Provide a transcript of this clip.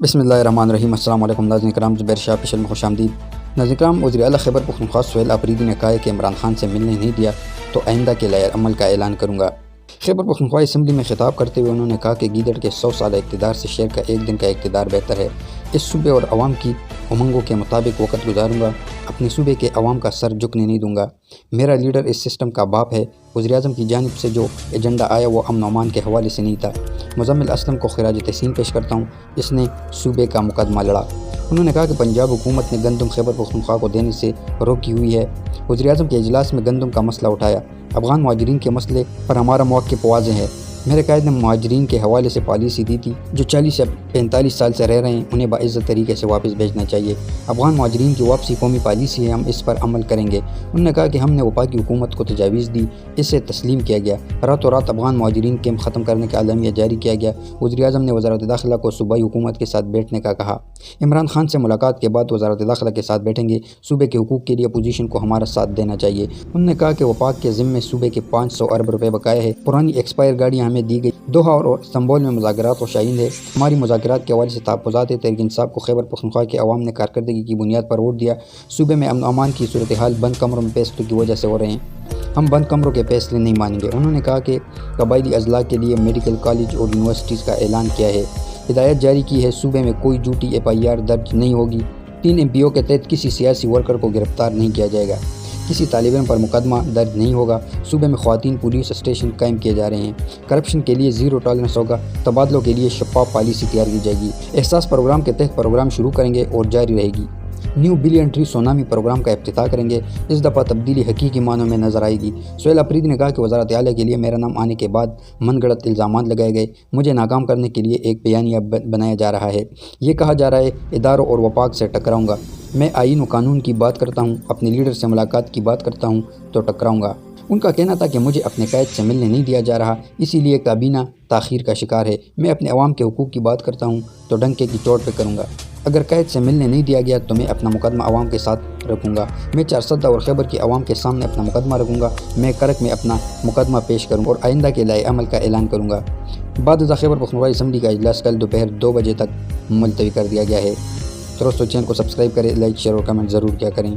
بسم اللہ الرحمن الرحیم۔ السلام علیکم ناظرین کرام، زبیر شاہ پیشل میں خوش آمدید۔ ناظرین کرام، وزیر اعلیٰ خیبر پختونخوا سہیل آفریدی نے کہا ہے کہ عمران خان سے ملنے نہیں دیا تو آئندہ کے لائحہ عمل کا اعلان کروں گا۔ خیبر پختونخوا اسمبلی میں خطاب کرتے ہوئے انہوں نے کہا کہ گیدڑ کے 100 سالہ اقتدار سے شہر کا ایک دن کا اقتدار بہتر ہے۔ اس صوبے اور عوام کی امنگوں کے مطابق وقت گزاروں گا، اپنے صوبے کے عوام کا سر جھکنے نہیں دوں گا۔ میرا لیڈر اس سسٹم کا باپ ہے۔ وزیراعظم کی جانب سے جو ایجنڈا آیا وہ امن و امان کے حوالے سے نہیں تھا۔ مزمل اسلم کو خراج تحسین پیش کرتا ہوں، اس نے صوبے کا مقدمہ لڑا۔ انہوں نے کہا کہ پنجاب حکومت نے گندم خیبر پختونخوا کو دینے سے روکی ہوئی ہے۔ وزیراعظم کے اجلاس میں گندم کا مسئلہ اٹھایا۔ افغان مہاجرین کے مسئلے پر ہمارا موقف واضح ہے۔ میرے قائد نے مہاجرین کے حوالے سے پالیسی دی تھی، جو 40 یا 45 سال سے رہ رہے ہیں انہیں باعزت طریقے سے واپس بھیجنا چاہیے۔ افغان مہاجرین کی واپسی قومی پالیسی ہے، ہم اس پر عمل کریں گے۔ انہوں نے کہا کہ ہم نے وفاقی حکومت کو تجاویز دی، اسے تسلیم کیا گیا۔ راتوں رات افغان مہاجرین کیمپ ختم کرنے کا اعلامیہ جاری کیا گیا۔ وزیراعظم نے وزارت داخلہ کو صوبائی حکومت کے ساتھ بیٹھنے کا کہا۔ عمران خان سے ملاقات کے بعد وزارت داخلہ کے ساتھ بیٹھیں گے۔ صوبے کے حقوق کے لیے اپوزیشن کو ہمارا ساتھ دینا چاہیے۔ انہوں نے کہا کہ وفاق کے ذمے صوبے کے 500 ارب روپے بقایا ہے۔ پرانی ایکسپائر گاڑیاں ہمیں دی گئی۔ دوحہ اور استنبول میں مذاکرات و شائند ہے۔ ہماری مذاکرات کے حوالے سے تحفظات ہے۔ تحریک انصاف کو خیبر پختونخوا کے عوام نے کارکردگی کی بنیاد پر ووٹ دیا۔ صوبے میں امن و امان کی صورتحال بند کمروں میں فیصلوں کی وجہ سے ہو رہے ہیں، ہم بند کمروں کے فیصلے نہیں مانیں گے۔ انہوں نے کہا کہ قبائلی اضلاع کے لیے میڈیکل کالج اور یونیورسٹیز کا اعلان کیا ہے، ہدایت جاری کی ہے۔ صوبے میں کوئی جھوٹی FIR درج نہیں ہوگی۔ 3 MPO کے تحت کسی سیاسی ورکر کو گرفتار نہیں کیا جائے گا، کسی طالب علم پر مقدمہ درج نہیں ہوگا۔ صوبے میں خواتین پولیس اسٹیشن قائم کیے جا رہے ہیں۔ کرپشن کے لیے زیرو ٹالرنس ہوگا۔ تبادلوں کے لیے شفاف پالیسی تیار کی جائے گی۔ احساس پروگرام کے تحت پروگرام شروع کریں گے اور جاری رہے گی۔ New billion tree tsunami programme کا افتتاح کریں گے۔ اس دفعہ تبدیلی حقیقی معنوں میں نظر آئے گی۔ سہیل آفریدی نے کہا کہ وزارت اعلیٰ کے لیے میرا نام آنے کے بعد من گھڑت الزامات لگائے گئے، مجھے ناکام کرنے کے لیے ایک بیانیہ بنایا جا رہا ہے۔ یہ کہا جا رہا ہے اداروں اور وفاق سے ٹکراؤں گا۔ میں آئین و قانون کی بات کرتا ہوں، اپنے لیڈر سے ملاقات کی بات کرتا ہوں تو ٹکراؤں گا۔ ان کا کہنا تھا کہ مجھے اپنے قائد سے ملنے نہیں دیا جا رہا، اسی لیے کابینہ تاخیر کا شکار ہے۔ میں اپنے عوام کے حقوق کی بات کرتا ہوں تو ڈنکے کی چوٹ پہ کروں گا۔ اگر قائد سے ملنے نہیں دیا گیا تو میں اپنا مقدمہ عوام کے ساتھ رکھوں گا۔ میں چارسدہ اور خیبر کے عوام کے سامنے اپنا مقدمہ رکھوں گا۔ میں کرک میں اپنا مقدمہ پیش کروں اور آئندہ کے لائحہ عمل کا اعلان کروں گا۔ بعد ازاں خیبر پختونخوا اسمبلی کا اجلاس کل دوپہر 2 بجے تک ملتوی کر دیا گیا ہے۔ تو دوستو چینل کو سبسکرائب کریں، لائک شیئر اور کمنٹ ضرور کیا کریں۔